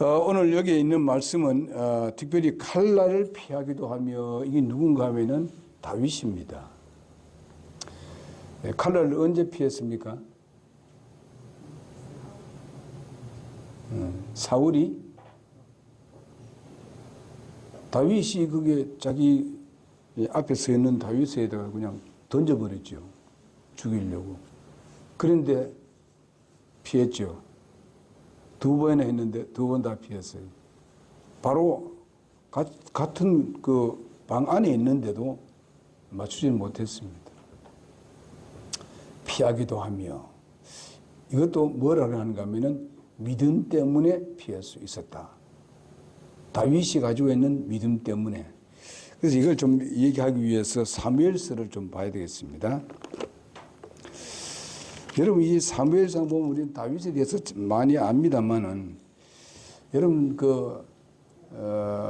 오늘 여기에 있는 말씀은 특별히 칼날을 피하기도 하며 이게 누군가 하면은 다윗입니다. 칼날을 언제 피했습니까? 사울이 다윗이 그게 자기 앞에 서 있는 다윗에다가 그냥 던져버렸죠. 죽이려고. 그런데 피했죠. 두 번이나 했는데 두 번 다 피했어요. 바로 같은 그 방 안에 있는데도 맞추지는 못했습니다. 피하기도 하며 이것도 뭐라고 하는가 하면은 믿음 때문에 피할 수 있었다. 다윗이 가지고 있는 믿음 때문에. 그래서 이걸 좀 얘기하기 위해서 사무엘서를 좀 봐야 되겠습니다. 여러분 이 사무엘상 보면 우리는 다윗에 대해서 많이 압니다만은 여러분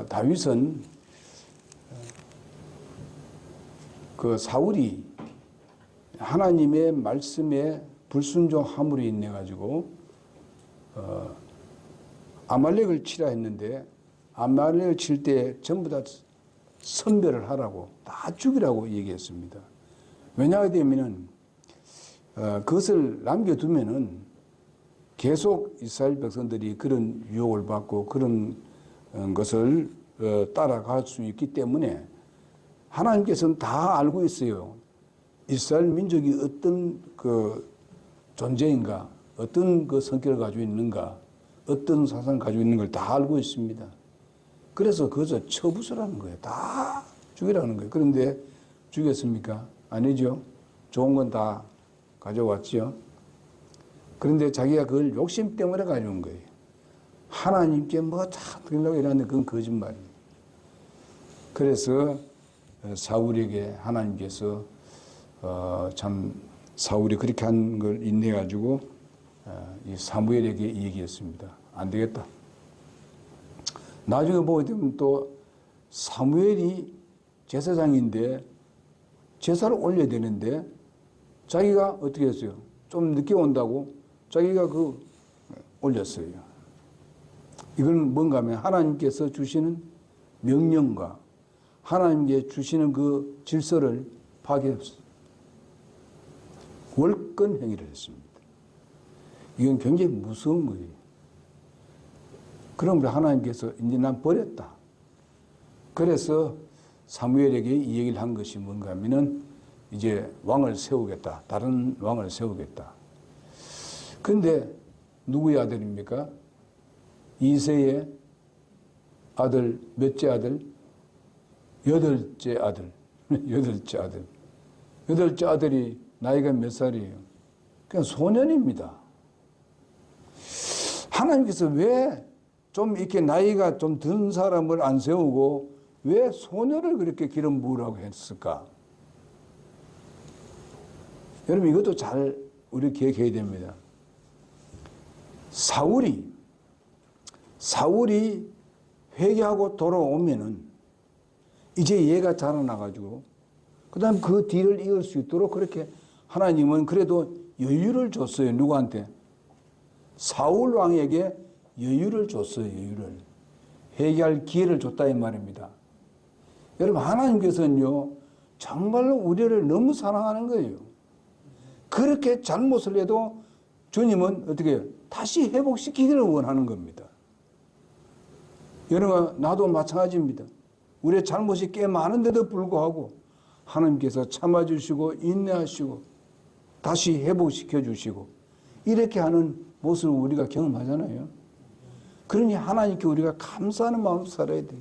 다윗은 그 사울이 하나님의 말씀에 불순종함으로 인해 가지고 아말렉을 치라 했는데 아말렉을 칠 때 전부 다 선별을 하라고 다 죽이라고 얘기했습니다. 왜냐하면은 그것을 남겨두면은 계속 이스라엘 백성들이 그런 유혹을 받고 그런 것을 따라갈 수 있기 때문에 하나님께서는 다 알고 있어요. 이스라엘 민족이 어떤 그 존재인가, 어떤 그 성격을 가지고 있는가, 어떤 사상을 가지고 있는 걸 다 알고 있습니다. 그래서 그것을 처부수라는 거예요. 다 죽이라는 거예요. 그런데 죽였습니까? 아니죠. 좋은 건 다 가져왔지요. 그런데 자기가 그걸 욕심 때문에 가져온 거예요. 하나님께 뭐 다 드리려고 이러는데 그건 거짓말이에요. 그래서 사울에게 하나님께서 참 사울이 그렇게 한 걸 인내해가지고 이 사무엘에게 얘기했습니다. 안 되겠다. 나중에 보게 되면 또 사무엘이 제사장인데 제사를 올려야 되는데 자기가 어떻게 했어요? 좀 늦게 온다고 자기가 올렸어요. 이건 뭔가 하면 하나님께서 주시는 명령과 하나님께 주시는 그 질서를 파괴했어요. 월권 행위를 했습니다. 이건 굉장히 무서운 거예요. 그럼 하나님께서 이제 난 버렸다. 그래서 사무엘에게 이 얘기를 한 것이 뭔가 하면은 이제 왕을 세우겠다. 다른 왕을 세우겠다. 그런데 누구의 아들입니까? 이새의 아들, 몇째 아들? 여덟째 아들. 여덟째 아들. 여덟째 아들이 나이가 몇 살이에요? 그냥 소년입니다. 하나님께서 왜 좀 이렇게 나이가 좀 든 사람을 안 세우고 왜 소년을 그렇게 기름 부으라고 했을까? 여러분 이것도 잘 우리 기억해야 됩니다. 사울이 회개하고 돌아오면은 이제 얘가 자라나가지고 그 다음 그 뒤를 이을 수 있도록 그렇게 하나님은 그래도 여유를 줬어요. 누구한테? 사울 왕에게 여유를 줬어요. 여유를. 회개할 기회를 줬다 이 말입니다. 여러분 하나님께서는요 정말로 우리를 너무 사랑하는 거예요. 그렇게 잘못을 해도 주님은 어떻게 해요? 다시 회복시키기를 원하는 겁니다. 여러분 나도 마찬가지입니다. 우리의 잘못이 꽤 많은데도 불구하고 하나님께서 참아주시고 인내하시고 다시 회복시켜 주시고 이렇게 하는 모습을 우리가 경험하잖아요. 그러니 하나님께 우리가 감사하는 마음으로 살아야 돼요.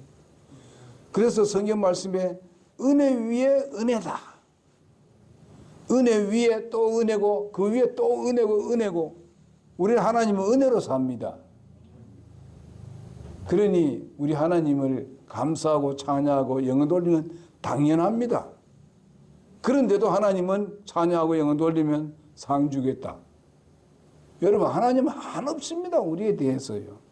그래서 성경 말씀에 은혜 위에 은혜다. 은혜 위에 또 은혜고 그 위에 또 은혜고 은혜고 우리 하나님은 은혜로 삽니다. 그러니 우리 하나님을 감사하고 찬양하고 영광 돌리는 당연합니다. 그런데도 하나님은 찬양하고 영광 돌리면 상 주겠다. 여러분 하나님은 한없습니다. 우리에 대해서요.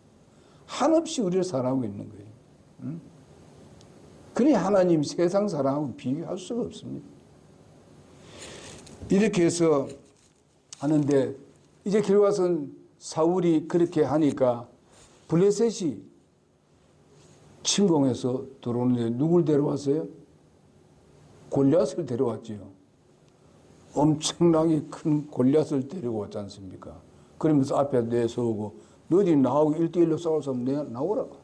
한없이 우리를 사랑하고 있는 거예요. 그러니 하나님 세상 사랑하고 비교할 수가 없습니다. 이렇게 해서 하는데 이제 결과선 사울이 그렇게 하니까 블레셋이 침공해서 들어오는데 누굴 데려왔어요? 골리앗을 데려왔지요. 엄청나게 큰 골리앗을 데리고 왔지 않습니까? 그러면서 앞에 내세우고 너희들이 나하고 1대1로 싸워서 내가 나오라고.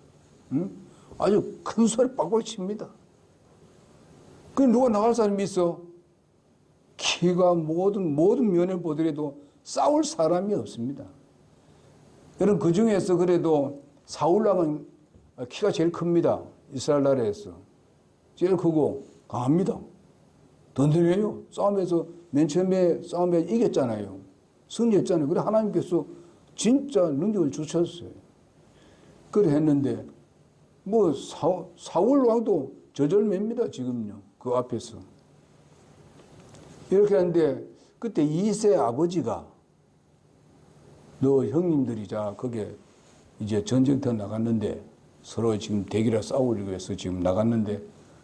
응? 아주 큰 소리 빡빡 칩니다. 그 누가 나갈 사람이 있어? 키가 모든 면을 보더라도 싸울 사람이 없습니다. 여러분 그 중에서 그래도 사울왕은 키가 제일 큽니다. 이스라엘 나라에서. 제일 크고 강합니다. 든든해요. 싸움에서 맨 처음에 싸움에 이겼잖아요. 승리했잖아요. 그래 하나님께서 진짜 능력을 주셨어요. 그래 했는데 뭐 사울 왕도 저절매입니다. 지금요. 그 앞에서. 이렇게 하는데 그때 이세 아버지가 너 형님들이 자 거기에 이제 전쟁터 나갔는데 서로 지금 대기라 싸우기 위해서 지금 나갔는데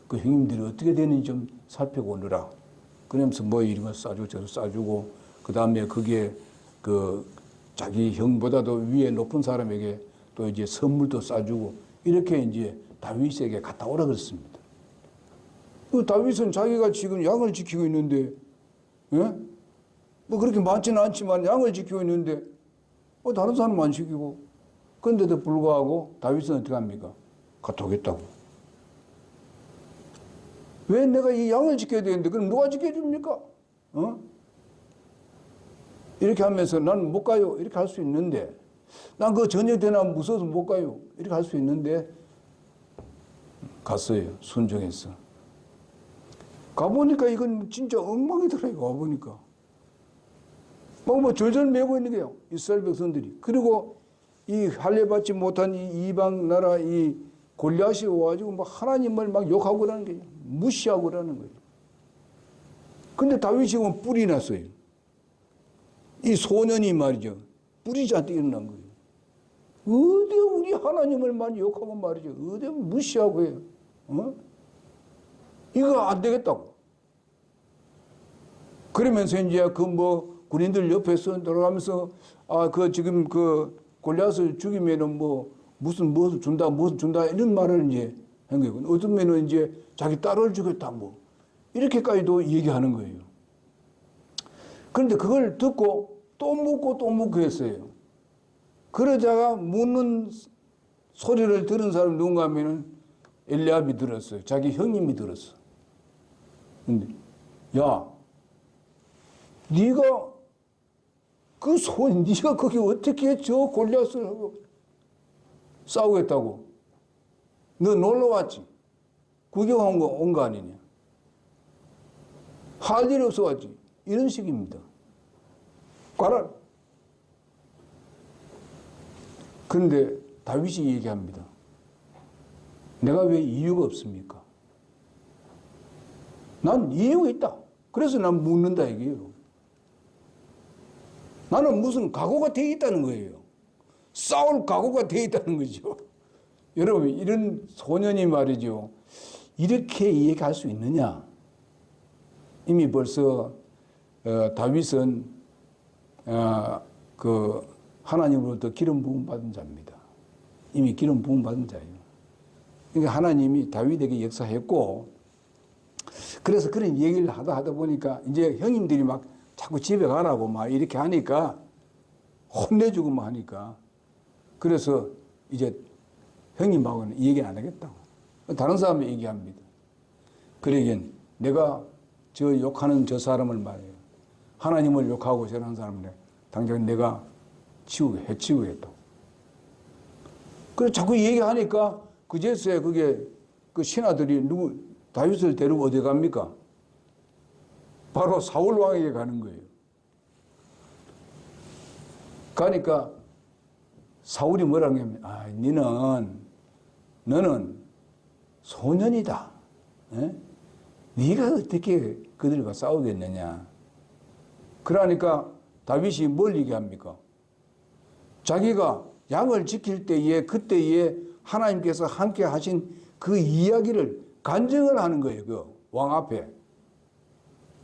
그 형님들이 어떻게 되는지 좀 살펴보느라. 그러면서 뭐 이런 거 싸주고 저거 싸주고 그 다음에 그게 그 자기 형보다도 위에 높은 사람에게 또 이제 선물도 싸주고 이렇게 이제 다윗에게 갔다 오라 그랬습니다. 그 다윗은 자기가 지금 양을 지키고 있는데, 예? 뭐 그렇게 많지는 않지만 양을 지키고 있는데, 다른 사람은 안 지키고, 그런데도 불구하고 다윗은 어떻게 합니까? 갔다 오겠다고. 왜 내가 이 양을 지켜야 되는데, 그럼 누가 지켜줍니까? 이렇게 하면서 나는 못 가요. 이렇게 할 수 있는데, 난 그 전쟁터나 무서워서 못 가요. 이렇게 할 수 있는데, 갔어요. 순종해서. 가보니까 이건 진짜 엉망이더라고요. 가보니까. 뭐 절절 매고 있는 게요. 이스라엘 백성들이. 그리고 이 할례받지 못한 이 이방 나라 이 골리앗이 와가지고 막 하나님을 막 욕하고 그러는 거예요. 무시하고 그러는 거예요. 근데 다윗이 지금 뿔이 났어요. 이 소년이 말이죠. 뿔이 잔뜩 일어난 거예요. 어디 우리 하나님을 많이 욕하고 말이죠. 어디 무시하고 해요. 이거 안 되겠다고. 그러면서 이제 그 뭐 군인들 옆에서 돌아가면서 그 지금 그 골리앗을 죽이면은 뭐 무슨 준다 이런 말을 이제 한 거예요. 어떤 면은 이제 자기 딸을 죽였다 뭐 이렇게까지도 얘기하는 거예요. 그런데 그걸 듣고 또 묻고 했어요. 그러다가 묻는 소리를 들은 사람이 누군가 하면은 엘리압이 들었어요. 자기 형님이 들었어. 근데 야, 네가 네가 거기 어떻게 저 골리앗을 하고 싸우겠다고? 너 놀러 왔지? 구경한 거 온 거 아니냐? 할 일 없어 왔지? 이런 식입니다. 가라. 그런데 다윗이 얘기합니다. 내가 왜 이유가 없습니까? 난 이유가 있다. 그래서 난 묻는다 이게요. 나는 무슨 각오가 되어 있다는 거예요. 싸울 각오가 되어 있다는 거죠. 여러분 이런 소년이 말이죠. 이렇게 얘기할 수 있느냐? 이미 벌써 다윗은 그 하나님으로부터 기름 부음 받은 자입니다. 이미 기름 부음 받은 자예요. 그러니까 하나님이 다윗에게 역사했고, 그래서 그런 얘기를 하다 보니까 이제 형님들이 막 자꾸 집에 가라고 막 이렇게 하니까 혼내주고 막 하니까 그래서 이제 형님하고는 이 얘기는 안 하겠다고. 다른 사람이 얘기합니다. 그러긴 내가 저 욕하는 저 사람을 말해요. 하나님을 욕하고 저런 사람을 당장 내가 해치우겠다고. 그래서 자꾸 얘기하니까 그제서야 그게 그 신하들이 다윗을 데리고 어디 갑니까? 바로 사울 왕에게 가는 거예요. 가니까 사울이 뭐라고 하냐면, 너는 소년이다. 에? 네가 어떻게 그들과 싸우겠느냐. 그러니까 다윗이 뭘 얘기합니까? 자기가 양을 지킬 때에 그때에 하나님께서 함께 하신 그 이야기를 간증을 하는 거예요. 그 왕 앞에.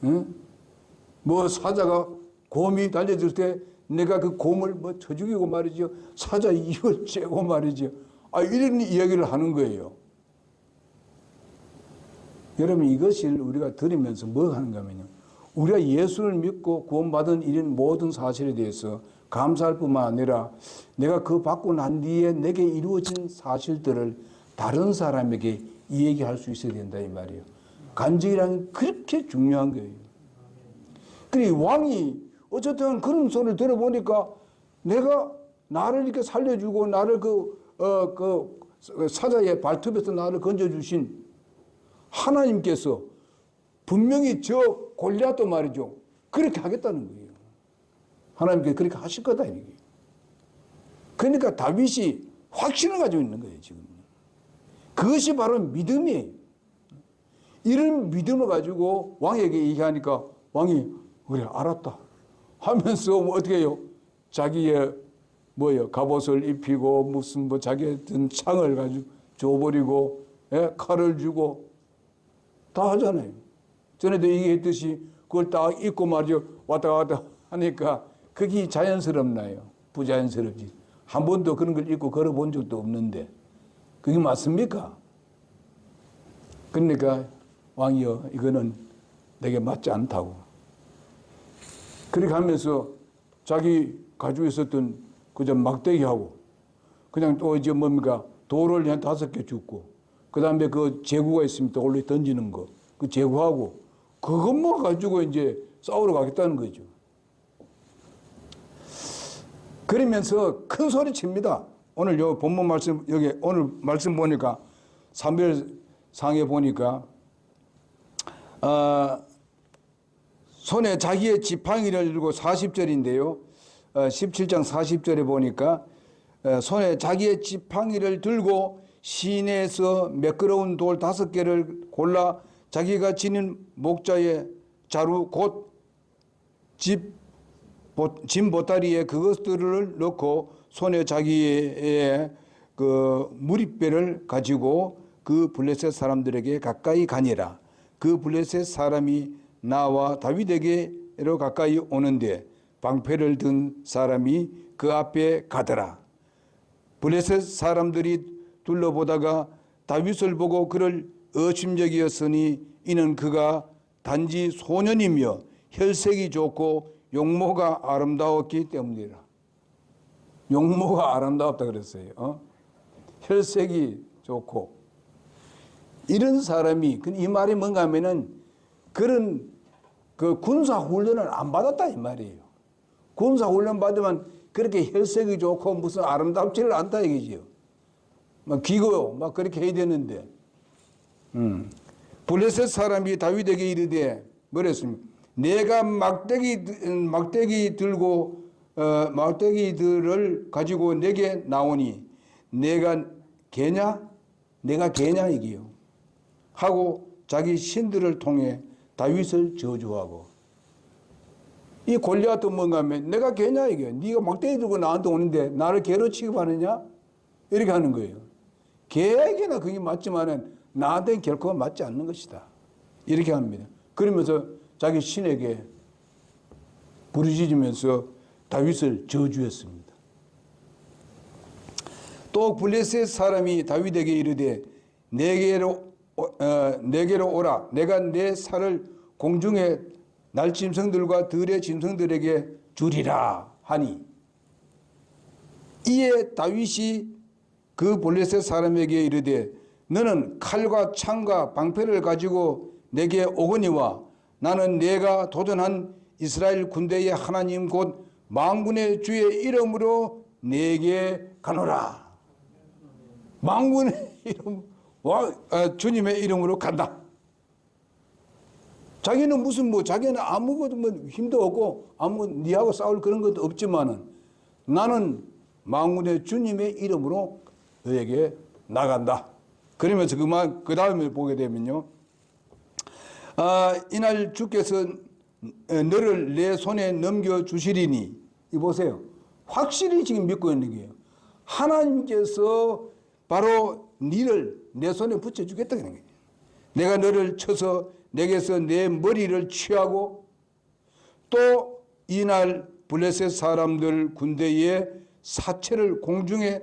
응? 뭐 사자가 곰이 달려들 때 내가 그 곰을 뭐 쳐 죽이고 말이죠. 사자 입을 째고 말이죠. 이런 이야기를 하는 거예요. 여러분, 이것을 우리가 들으면서 뭐 하는가 하면요. 우리가 예수를 믿고 구원받은 이런 모든 사실에 대해서 감사할 뿐만 아니라 내가 그 받고 난 뒤에 내게 이루어진 사실들을 다른 사람에게 이야기할 수 있어야 된다 이 말이에요. 간증이란 그렇게 중요한 거예요. 그리고 왕이 어쨌든 그런 소리를 들어보니까 내가 나를 이렇게 살려주고 나를 그 사자의 발톱에서 나를 건져주신 하나님께서 분명히 저 골리앗도 말이죠. 그렇게 하겠다는 거예요. 하나님께서 그렇게 하실 거다 이게. 그러니까 다윗이 확신을 가지고 있는 거예요 지금. 그것이 바로 믿음이에요. 이런 믿음을 가지고 왕에게 얘기하니까 왕이 그래 알았다 하면서 뭐 어떻게 해요? 자기의 갑옷을 입히고 무슨 자기의 든 창을 가지고 줘버리고 칼을 주고 다 하잖아요. 전에도 얘기했듯이 그걸 딱 입고 말이죠. 왔다 갔다 하니까 그게 자연스럽나요? 부자연스럽지. 한 번도 그런 걸 입고 걸어본 적도 없는데 그게 맞습니까? 그러니까 왕이여 이거는 내게 맞지 않다고. 그렇게 하면서 자기 가지고 있었던 그저 막대기하고 그냥 또 이제 뭡니까 돌을 한 5개 줍고 그 다음에 그 제구가 있으면 또 올려 던지는 거 그 제구하고 그것만 가지고 이제 싸우러 가겠다는 거죠. 그러면서 큰 소리 칩니다. 오늘 요 본문 말씀 여기 오늘 말씀 보니까 사무엘상에 보니까 손에 자기의 지팡이를 들고 40절인데요. 17장 40절에 보니까 손에 자기의 지팡이를 들고 시내에서 매끄러운 돌 5개를 골라 자기가 지닌 목자의 자루 곧 짐 보따리에 그것들을 넣고 손에 자기의 그 무리배를 가지고 그 블레셋 사람들에게 가까이 가니라. 그 블레셋 사람이 나와 다윗에게로 가까이 오는데 방패를 든 사람이 그 앞에 가더라. 블레셋 사람들이 둘러보다가 다윗을 보고 그를 의심적이었으니 이는 그가 단지 소년이며 혈색이 좋고 용모가 아름다웠기 때문이라. 용모가 아름다웠다 그랬어요. 혈색이 좋고 이런 사람이 이 말이 뭔가 하면은 그런 그 군사 훈련을 안 받았다 이 말이에요. 군사 훈련 받으면 그렇게 혈색이 좋고 무슨 아름답지를 않다 얘기지요. 막 기고 막 그렇게 해야 되는데. 블레셋 사람이 다윗에게 이르되 뭐랬습니까? 내가 막대기들을 가지고 내게 나오니 내가 개냐? 내가 개냐 이기요. 하고 자기 신들을 통해 다윗을 저주하고 이 골리앗도 뭔가 하면 내가 개냐 이게. 네가 막대기 들고 나한테 오는데 나를 개로 취급하느냐? 이렇게 하는 거예요. 개에게나 그게 맞지만은 나한테는 결코 맞지 않는 것이다. 이렇게 합니다. 그러면서 자기 신에게 부르짖으면서 다윗을 저주했습니다. 또 블레셋 사람이 다윗에게 이르되 내게로 오라. 내가 내 살을 공중의 날짐승들과 들의 짐승들에게 주리라 하니 이에 다윗이 그 블레셋 사람에게 이르되 너는 칼과 창과 방패를 가지고 내게 오거니와 나는 내가 도전한 이스라엘 군대의 하나님 곧 만군의 주의 이름으로 내게 가노라. 만군의 이름, 주님의 이름으로 간다. 자기는 자기는 아무것도 힘도 없고 니하고 싸울 그런 것도 없지만은 나는 만군의 주님의 이름으로 너에게 나간다. 그러면서 그 다음에 보게 되면요. 이날 주께서 너를 내 손에 넘겨주시리니. 이 보세요. 확실히 지금 믿고 있는 게요. 하나님께서 바로 너를 내 손에 붙여주겠다는 거예요. 내가 너를 쳐서 내게서 내 머리를 취하고 또 이날 블레셋 사람들 군대의 사체를 공중에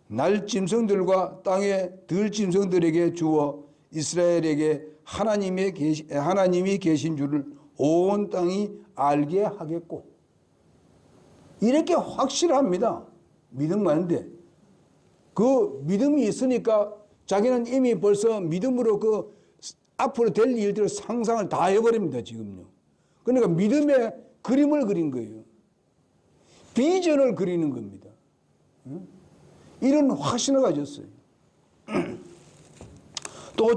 날짐승들과 땅의 들짐승들에게 주어 이스라엘에게 하나님이 계신 줄을 온 땅이 알게 하겠고, 이렇게 확실합니다. 믿음만인데 그 믿음이 있으니까 자기는 이미 벌써 믿음으로 그 앞으로 될 일들을 상상을 다 해버립니다. 지금요. 그러니까 믿음의 그림을 그린 거예요. 비전을 그리는 겁니다. 이런 확신을 가졌어요. 또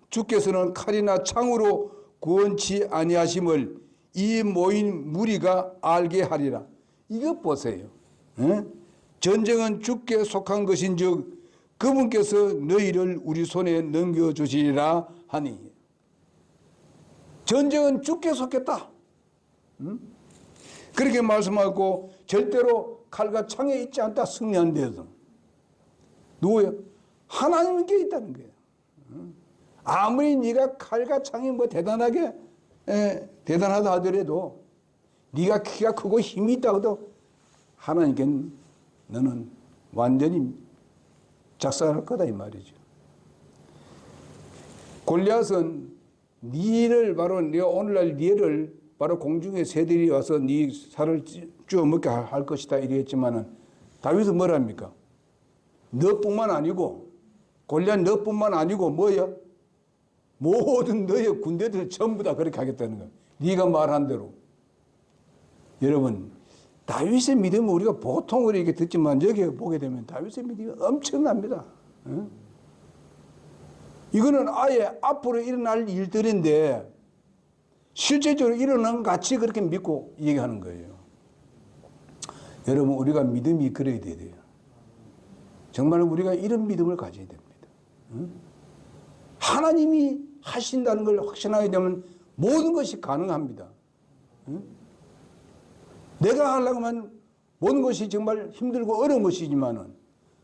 주께서는 칼이나 창으로 구원치 아니하심을 이 모인 무리가 알게 하리라. 이거 보세요. 전쟁은 주께 속한 것인즉 그분께서 너희를 우리 손에 넘겨주시리라 하니. 전쟁은 주께 속했다. 그렇게 말씀하고 절대로 칼과 창에 있지 않다. 승리한 데서. 누구요? 하나님께 있다는 거예요. 아무리 네가 칼과 창이 뭐 대단하다 하더라도, 네가 키가 크고 힘이 있다 해도 하나님께는 너는 완전히 작살할 거다 이 말이죠. 골리앗은 네를 바로 네가 오늘날 네를 바로 공중의 새들이 와서 네 살을 쭈어 먹게 할 것이다 이랬지만은 다윗은 뭐랍니까? 너뿐만 아니고 골리앗 너뿐만 아니고 뭐야? 모든 너의 군대들 전부 다 그렇게 하겠다는 거야. 네가 말한 대로. 여러분, 다윗의 믿음은 우리가 보통으로 이렇게 듣지만 여기 보게 되면 다윗의 믿음이 엄청납니다. 이거는 아예 앞으로 일어날 일들인데 실제적으로 일어난 같이 그렇게 믿고 얘기하는 거예요. 여러분, 우리가 믿음이 그래야 돼요. 정말 우리가 이런 믿음을 가져야 됩니다. 하나님이 하신다는 걸 확신하게 되면 모든 것이 가능합니다. 내가 하려고 하면 모든 것이 정말 힘들고 어려운 것이지만은,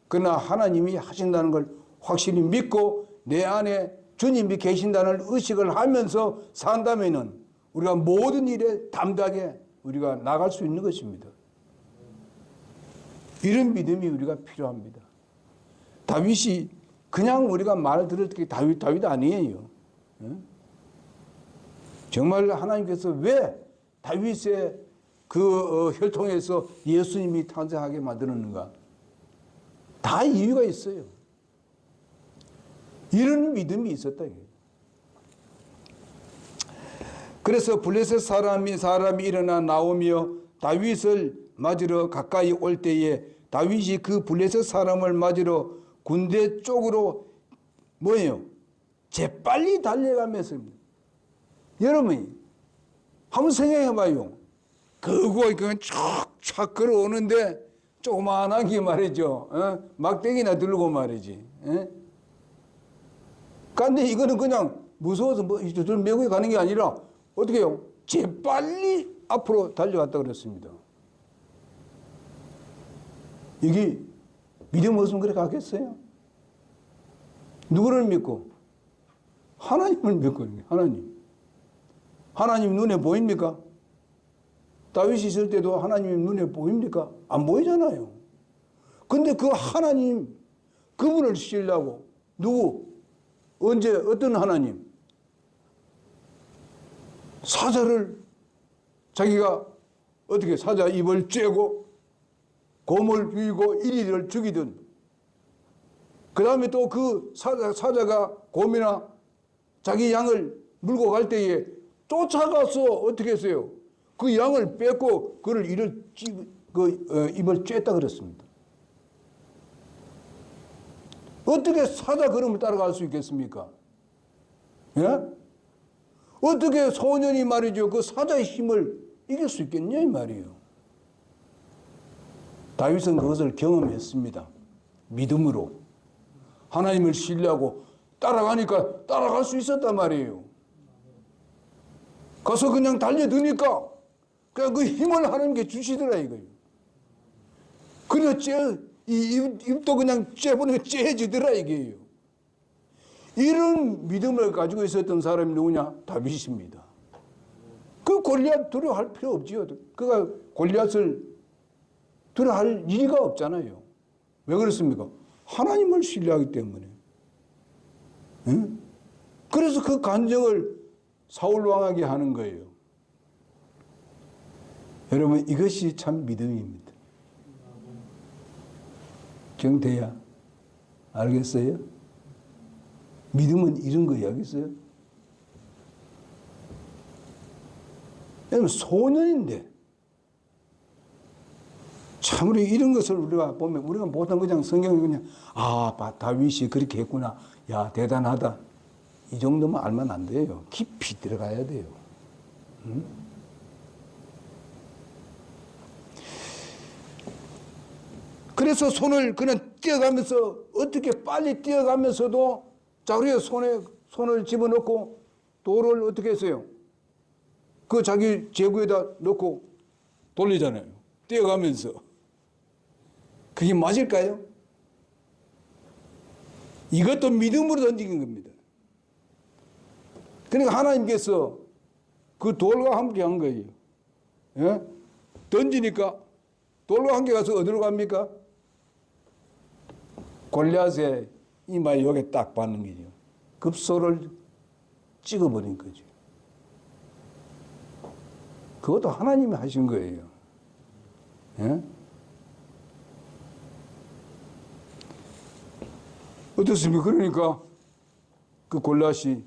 그러나 하나님이 하신다는 걸 확실히 믿고 내 안에 주님이 계신다는 의식을 하면서 산다면은 우리가 모든 일에 담대하게 우리가 나갈 수 있는 것입니다. 이런 믿음이 우리가 필요합니다. 다윗이 그냥 우리가 말 들을 때 다윗 아니에요. 정말 하나님께서 왜 다윗의 그 혈통에서 예수님이 탄생하게 만들었는가? 다 이유가 있어요. 이런 믿음이 있었다. 그래서 블레셋 사람이 일어나 나오며 다윗을 맞으러 가까이 올 때에 다윗이 그 블레셋 사람을 맞으러 군대 쪽으로 뭐예요? 재빨리 달려가면서. 여러분이 한번 생각해봐요. 그거 그냥 촥촥 걸어오는데 조그만한 게 말이죠. 막대기나 들고 말이지. 그런데 이거는 그냥 무서워서 저 메고 가는 게 아니라 어떻게 해요? 재빨리 앞으로 달려갔다 그랬습니다. 이게 믿음 없으면 그렇게 가겠어요? 누구를 믿고? 하나님을 믿고. 하나님 눈에 보입니까? 다윗이 있을 때도 하나님 눈에 보입니까? 안 보이잖아요. 근데 그 하나님, 그분을 신뢰하고, 누구? 언제, 어떤 하나님? 사자를 자기가 어떻게 사자 입을 쬐고 곰을 비비고 이리를 죽이든, 그 다음에 또 그 사자가 곰이나 자기 양을 물고 갈 때에 쫓아가서 어떻게 했어요? 그 양을 뺏고 그를 입을 쬐다 그랬습니다. 어떻게 사자 걸음을 따라갈 수 있겠습니까? 예? 어떻게 소년이 말이죠. 그 사자의 힘을 이길 수 있겠냐 이 말이에요. 다윗은 그것을 경험했습니다. 믿음으로. 하나님을 신뢰하고 따라가니까 따라갈 수 있었단 말이에요. 가서 그냥 달려드니까 그냥 그 힘을 하나님께 주시더라 이거예요. 그냥 입도 그냥 째보니까 째지더라 이게요. 이런 믿음을 가지고 있었던 사람이 누구냐? 다윗입니다. 그 골리앗 두려워할 필요 없지요. 그가 골리앗을 두려워할 일이가 없잖아요. 왜 그렇습니까? 하나님을 신뢰하기 때문에. 응? 그래서 그 간증을 사울 왕에게 하는 거예요. 여러분, 이것이 참 믿음입니다. 경태야, 알겠어요? 믿음은 이런 거예요. 알겠어요? 여러분, 소년인데 참으로 이런 것을 우리가 보면 우리가 보통 그냥 성경에 그냥 다윗이 그렇게 했구나. 야, 대단하다. 이 정도만 알면 안 돼요. 깊이 들어가야 돼요. 응? 그래서 손을 그냥 뛰어가면서 어떻게 빨리 뛰어가면서도 자루에 손을 집어넣고 돌을 어떻게 했어요? 그 자기 제구에다 넣고 돌리잖아요. 뛰어가면서. 그게 맞을까요? 이것도 믿음으로 던진 겁니다. 그러니까 하나님께서 그 돌과 함께 한 거예요. 예? 던지니까 돌과 함께 가서 어디로 갑니까? 골리앗의 이마에 여기 딱 받는 거죠. 급소를 찍어버린 거죠. 그것도 하나님이 하신 거예요. 예? 어떻습니까? 그러니까 그 골리앗이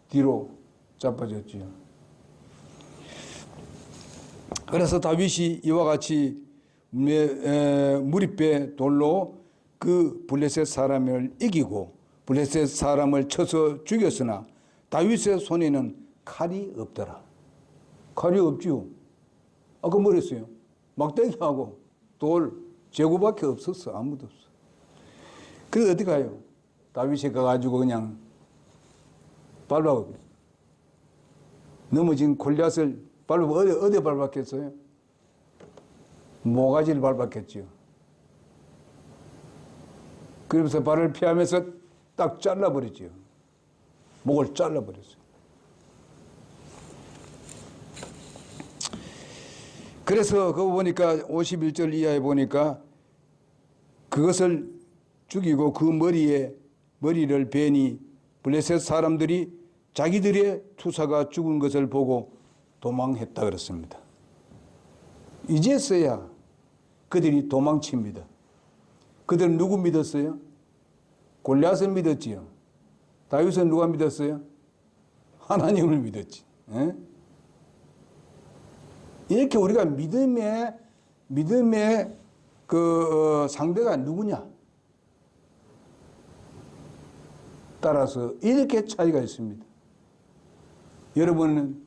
뒤로 자빠졌지요. 그래서 다윗이 이와 같이 무리배 돌로 그 블레셋 사람을 이기고 블레셋 사람을 쳐서 죽였으나 다윗의 손에는 칼이 없더라. 칼이 없지요. 아까 뭐랬어요? 막대기하고 돌, 제구밖에 없었어. 아무도 없어. 그래서 어디 가요? 다윗이 가가지고 그냥 밟아 넘어진 골리앗을 밟아 어디 밟았겠어요? 모가지를 밟았겠지요. 그러면서 발을 피하면서 딱 잘라버리지요. 목을 잘라버렸어요. 그래서 그거 보니까 51절 이하에 보니까 그것을 죽이고 그 머리를 베니 블레셋 사람들이 자기들의 투사가 죽은 것을 보고 도망했다 그렇습니다. 이제서야 그들이 도망칩니다. 그들은 누구 믿었어요? 골리앗을 믿었지요. 다윗은 누가 믿었어요? 하나님을 믿었지. 에? 이렇게 우리가 믿음의 그 상대가 누구냐? 따라서 이렇게 차이가 있습니다. 여러분은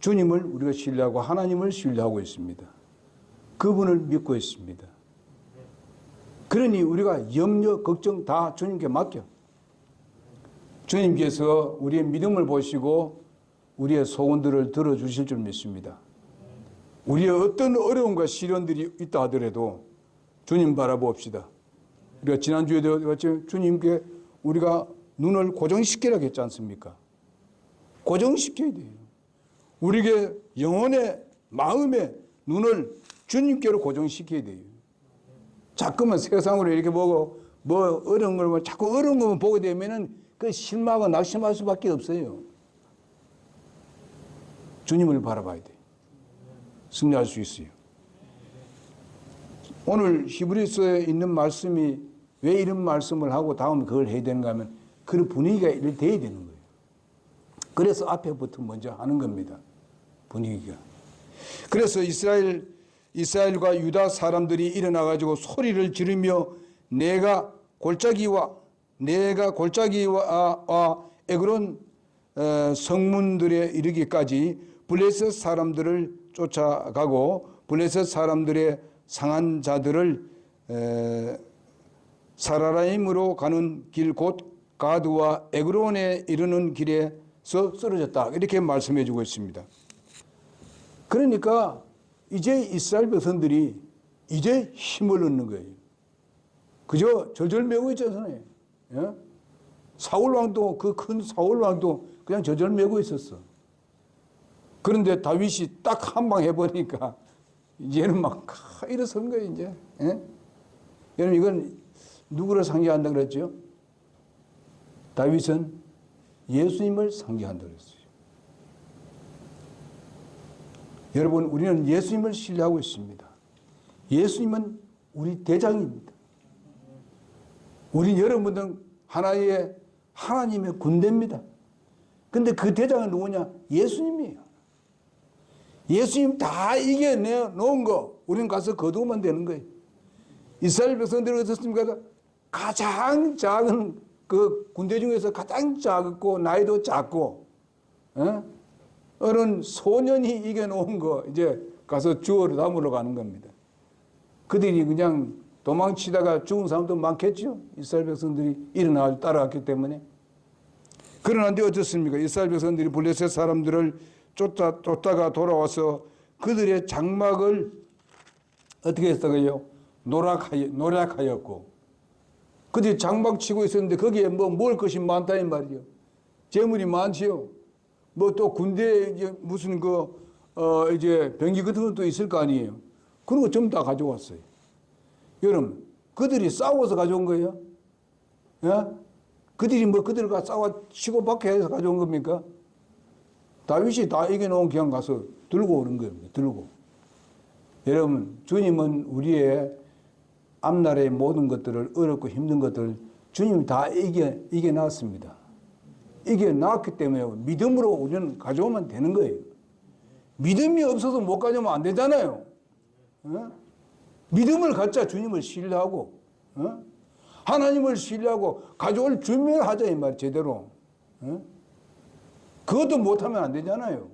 주님을 우리가 신뢰하고 하나님을 신뢰하고 있습니다. 그분을 믿고 있습니다. 그러니 우리가 염려, 걱정 다 주님께 맡겨. 주님께서 우리의 믿음을 보시고 우리의 소원들을 들어주실 줄 믿습니다. 우리의 어떤 어려움과 시련들이 있다 하더라도 주님 바라봅시다. 우리가 지난주에도 같이 주님께 우리가 눈을 고정시키라고 했지 않습니까? 고정시켜야 돼요. 우리에게 영혼의 마음의 눈을 주님께로 고정시켜야 돼요. 자꾸만 세상으로 이렇게 보고 뭐 어려운 걸 자꾸 어려운 것만 보게 되면은 그 실망하고 낙심할 수밖에 없어요. 주님을 바라봐야 돼요. 승리할 수 있어요. 오늘 히브리서에 있는 말씀이 왜 이런 말씀을 하고 다음에 그걸 해야 되는가 하면 그런 분위기가 이렇게 돼야 되는 거예요. 그래서 앞에부터 먼저 하는 겁니다. 분위기가. 그래서 이스라엘과 유다 사람들이 일어나가지고 소리를 지르며 내가 골짜기와 에그론 성문들에 이르기까지 블레셋 사람들을 쫓아가고 블레셋 사람들의 상한 자들을 사라라임으로 가는 길 곧 가드와 에그론에 이르는 길에서 쓰러졌다. 이렇게 말씀해 주고 있습니다. 그러니까 이제 이스라엘 백성들이 이제 힘을 얻는 거예요. 그저 저절매고 있잖아요. 예? 사울 왕도 그 큰 사울 왕도 그냥 저절매고 있었어. 그런데 다윗이 딱 한 방 해보니까 얘는 막 일어선 거예요, 이제. 예? 여러분, 이건 누구를 상징한다 그랬죠? 다윗은 예수님을 상징한다 그랬어요. 여러분, 우리는 예수님을 신뢰하고 있습니다. 예수님은 우리 대장입니다. 우리 여러분들은 하나님의 군대입니다. 근데 그 대장은 누구냐? 예수님이에요. 예수님 다 이겨놓은 거 우리는 가서 거두면 되는 거예요. 이스라엘 백성들이 어떻습니까? 가장 작은 그 군대 중에서 가장 작고 나이도 작고 어른 소년이 이겨놓은 거 이제 가서 주워를 담으러 가는 겁니다. 그들이 그냥 도망치다가 죽은 사람도 많겠죠. 이스라엘 백성들이 일어나서 따라갔기 때문에. 그러는데 어떻습니까? 이스라엘 백성들이 블레셋 사람들을 쫓다가 돌아와서 그들의 장막을 어떻게 했어요? 노략하였고 그들이 장막 치고 있었는데 거기에 뭐 먹을 것이 많다 이 말이요. 재물이 많지요. 뭐 또 군대에 무슨 이제 병기 같은 것도 있을 거 아니에요. 그런 거 전부 다 가져왔어요. 여러분, 그들이 싸워서 가져온 거예요? 예? 그들이 뭐 그들과 싸워 치고 박해해서 가져온 겁니까? 다윗이 다 이겨놓은 그냥 가서 들고 오는 겁니다. 들고. 여러분, 주님은 우리의 앞날의 모든 것들을, 어렵고 힘든 것들을 주님이 다 이겨놨습니다. 이겨놨기 때문에 믿음으로 우리는 가져오면 되는 거예요. 믿음이 없어서 못 가져오면 안 되잖아요. 믿음을 갖자 주님을 신뢰하고, 하나님을 신뢰하고 가져올 준비를 하자 이 말 제대로. 그것도 못하면 안 되잖아요.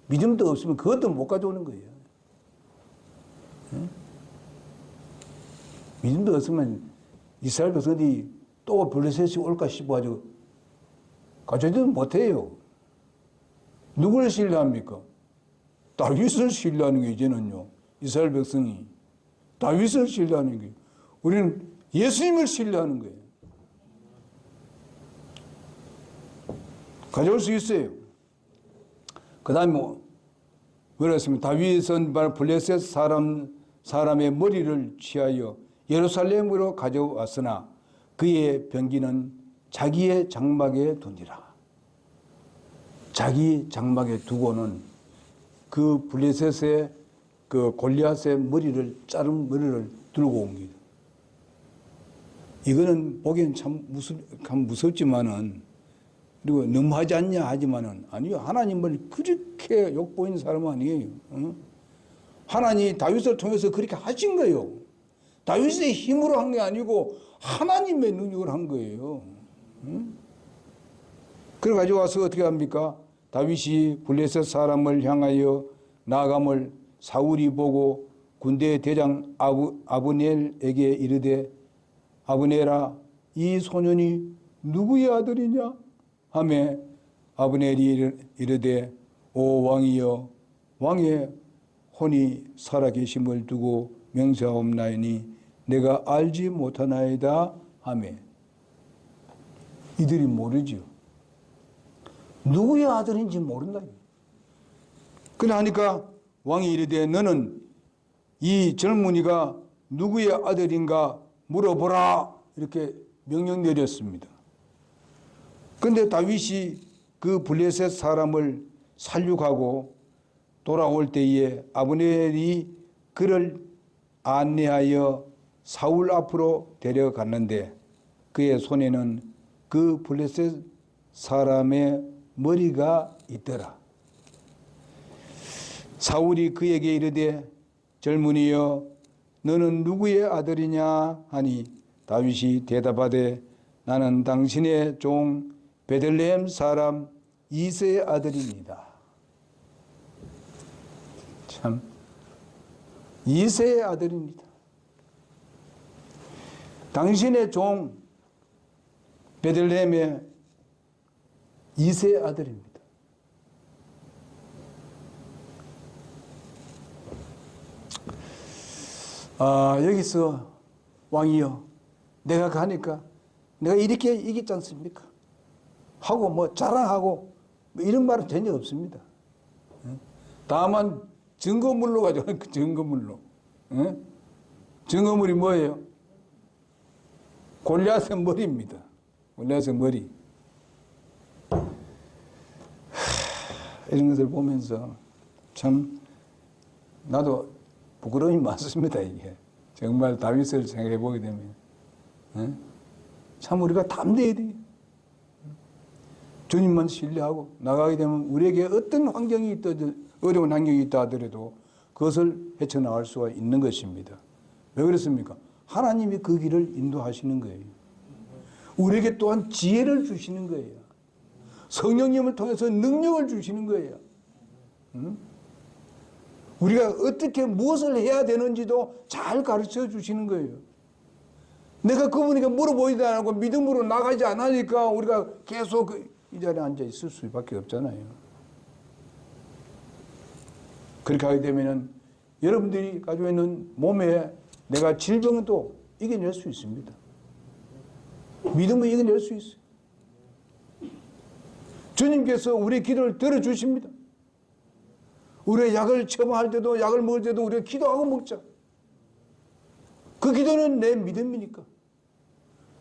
믿음도 없으면 그것도 못 가져오는 거예요. 믿음도 없으면 이스라엘 백성들이 또 블레셋이 올까 싶어가지고 가져오지도 못해요. 누구를 신뢰합니까? 다윗을 신뢰하는 게 이제는요. 이스라엘 백성이 다윗을 신뢰하는 게 우리는 예수님을 신뢰하는 거예요. 가져올 수 있어요. 그 다음에 뭐라 했습니까? 다윗은 블레셋 사람의 머리를 취하여 예루살렘으로 가져왔으나 그의 병기는 자기의 장막에 두니라. 자기 장막에 두고는 그 블레셋의 그 골리앗의 머리를 자른 머리를 들고 옵니다. 이거는 보기엔 참 무섭지만은 그리고 너무하지 않냐 하지만은 아니요. 하나님을 그렇게 욕보이는 사람은 아니에요. 하나님이 다윗을 통해서 그렇게 하신 거예요. 다윗의 힘으로 한 게 아니고 하나님의 능력을 한 거예요. 그래가지고 와서 어떻게 합니까? 다윗이 블레셋 사람을 향하여 나아감을 사울이 보고 군대 대장 아브넬에게 이르되 아브넬아 이 소년이 누구의 아들이냐? 하매 아브넬이 이르되 오 왕이여 왕의 혼이 살아계심을 두고 명세하옵나이니 내가 알지 못하나이다 하매 이들이 모르죠. 누구의 아들인지 모른다. 그러니까 왕이 이르되 너는 이 젊은이가 누구의 아들인가 물어보라 이렇게 명령 내렸습니다. 그런데 다윗이 그 블레셋 사람을 살육하고 돌아올 때에 아브넬이 그를 안내하여 사울 앞으로 데려갔는데 그의 손에는 그 블레셋 사람의 머리가 있더라. 사울이 그에게 이르되 젊은이여 너는 누구의 아들이냐 하니 다윗이 대답하되 나는 당신의 종 베들레헴 사람 이새의 아들입니다. 참 이새의 아들입니다. 당신의 종 베들레헴의 이새의 아들입니다. 여기서 왕이여 내가 가니까 내가 이렇게 이겼지 않습니까? 하고 뭐 자랑하고 뭐 이런 말은 전혀 없습니다. 다만 증거물로 가져가는 그 증거물로. 예? 증거물이 뭐예요? 골리앗의 머리입니다. 골리앗의 머리. 이런 것을 보면서 참 나도 부끄러움이 많습니다. 이게 정말 다윗을 생각해 보게 되면 참 우리가 담대해야 돼요. 주님만 신뢰하고 나가게 되면 우리에게 어떤 환경이 있든 어려운 환경이 있다 하더라도 그것을 헤쳐나갈 수가 있는 것입니다. 왜 그렇습니까? 하나님이 그 길을 인도하시는 거예요. 우리에게 또한 지혜를 주시는 거예요. 성령님을 통해서 능력을 주시는 거예요. 우리가 어떻게 무엇을 해야 되는지도 잘 가르쳐 주시는 거예요. 내가 그분에게 물어보지도 않고 믿음으로 나가지 않으니까 우리가 계속 이 자리에 앉아 있을 수밖에 없잖아요. 그렇게 하게 되면은 여러분들이 가지고 있는 몸에 내가 질병은 또 이겨낼 수 있습니다. 믿음을 이겨낼 수 있어요. 주님께서 우리의 기도를 들어주십니다. 우리의 약을 처방할 때도 약을 먹을 때도 우리가 기도하고 먹자. 그 기도는 내 믿음이니까.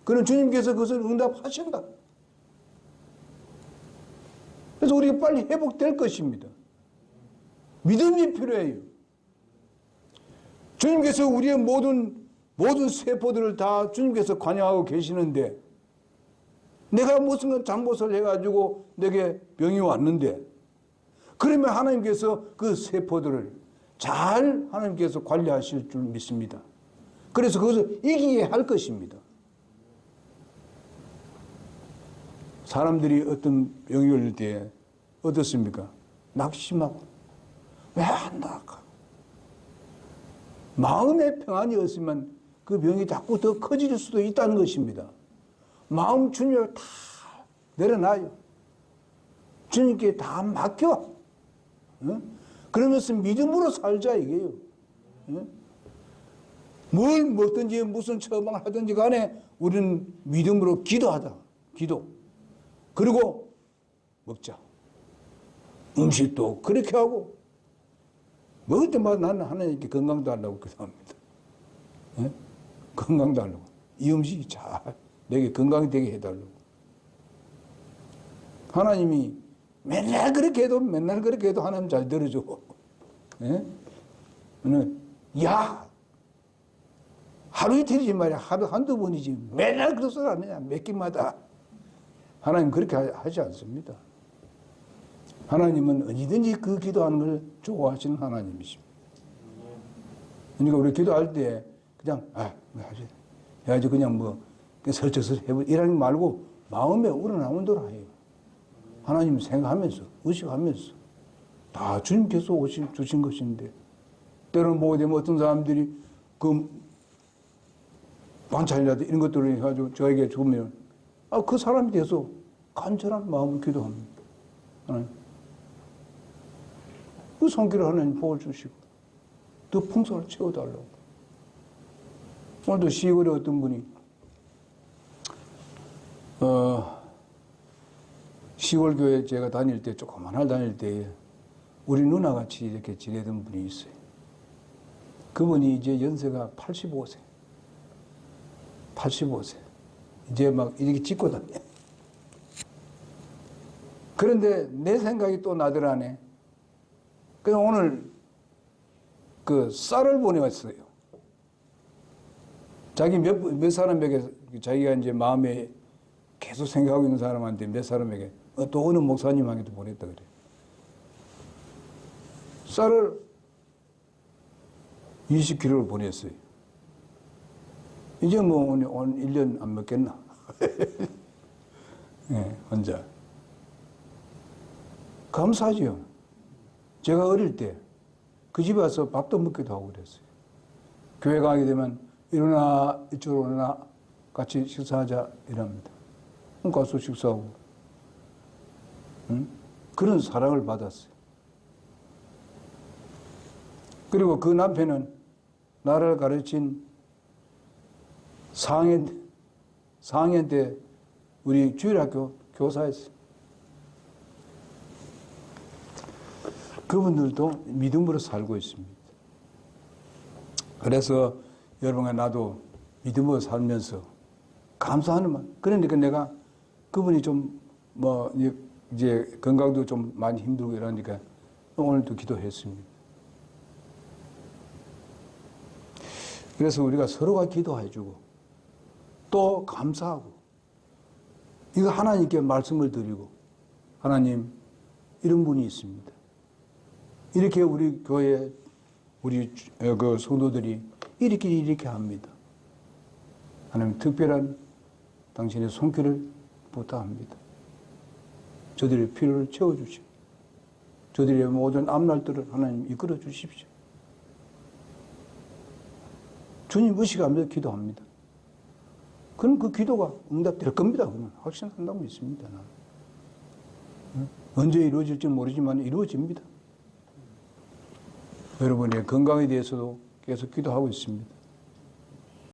그는 주님께서 그것을 응답하신다. 그래서 우리가 빨리 회복될 것입니다. 믿음이 필요해요. 주님께서 우리의 모든 세포들을 다 주님께서 관여하고 계시는데 내가 무슨 잘못을 해가지고 내게 병이 왔는데 그러면 하나님께서 그 세포들을 잘 하나님께서 관리하실 줄 믿습니다. 그래서 그것을 이기게 할 것입니다. 사람들이 어떤 병이 걸릴 때 어떻습니까? 낙심하고 왜 안 나아가? 마음의 평안이 없으면 그 병이 자꾸 더 커질 수도 있다는 것입니다. 마음 주님을 다 내려놔요. 주님께 다 맡겨. 그러면서 믿음으로 살자 이게요. 뭘 먹든지 무슨 처방을 하든지 간에 우리는 믿음으로 기도하자. 기도. 그리고 먹자. 음식도 그렇게 하고 먹을 때마다 나는 하나님께 건강도 하려고 기도합니다. 건강도 하려고. 이 음식이 잘 내게 건강이 되게 해달라고. 하나님이 맨날 그렇게 해도 하나님 잘 들어줘. 야! 하루 이틀이지 말이야. 하루 한두 번이지. 맨날 그런 소리 안 해야. 몇 끼마다. 하나님 그렇게 하지 않습니다. 하나님은 어디든지 그 기도하는 걸 좋아하시는 하나님이십니다. 그러니까 우리 기도할 때 그냥 해야지 그냥 뭐 설쳐서 해보 이러는 말고 마음에 우러나오는 대로 해요. 하나님 생각하면서 의식하면서 다 주님께서 주신 것인데 때로는 보게 되면 어떤 사람들이 그 반찬이라든지 이런 것들을 해가지고 저에게 주면 그 사람에 대해서 간절한 마음으로 기도합니다. 그 손길을 하나님 복을 주시고 더 풍성을 채워달라고. 오늘도 시골에 어떤 분이 시골 교회 제가 다닐 때 조그만 다닐 때 우리 누나같이 이렇게 지내던 분이 있어요. 그분이 이제 연세가 85세. 이제 막 이렇게 짚고 다녀. 그런데 내 생각이 또 나더라네. 그래서 오늘 그 쌀을 보내왔어요. 자기 몇 사람에게 자기가 이제 마음에 계속 생각하고 있는 사람한테 몇 사람에게 또 어느 목사님에게도 보냈다 그래. 쌀을 20kg를 보냈어요. 이제 뭐 오늘 1년 안 먹겠나? 네, 혼자. 감사하죠. 제가 어릴 때 그 집에 와서 밥도 먹기도 하고 그랬어요. 교회 가게 되면 일어나 이쪽으로 일어나 같이 식사하자 이럽니다. 가서 식사하고 그런 사랑을 받았어요. 그리고 그 남편은 나를 가르친 4학년 때 우리 주일학교 교사였어요. 그 그분들도 믿음으로 살고 있습니다. 그래서 여러분과 나도 믿음으로 살면서 감사하는 말. 그러니까 내가 그분이 좀 뭐 이제 건강도 좀 많이 힘들고 이러니까 오늘도 기도했습니다. 그래서 우리가 서로가 기도해주고 또 감사하고 이거 하나님께 말씀을 드리고 하나님 이런 분이 있습니다. 이렇게 우리 교회 우리 그 성도들이 이렇게 합니다. 하나님 특별한 당신의 손길을 부탁합니다. 저들의 필요를 채워주시고 저들의 모든 앞날들을 하나님 이끌어 주십시오. 주님 의식하면서 기도합니다. 그럼 그 기도가 응답될 겁니다. 그러면 확신한다고 믿습니다. 나는. 언제 이루어질지 모르지만 이루어집니다. 여러분의 건강에 대해서도 계속 기도하고 있습니다.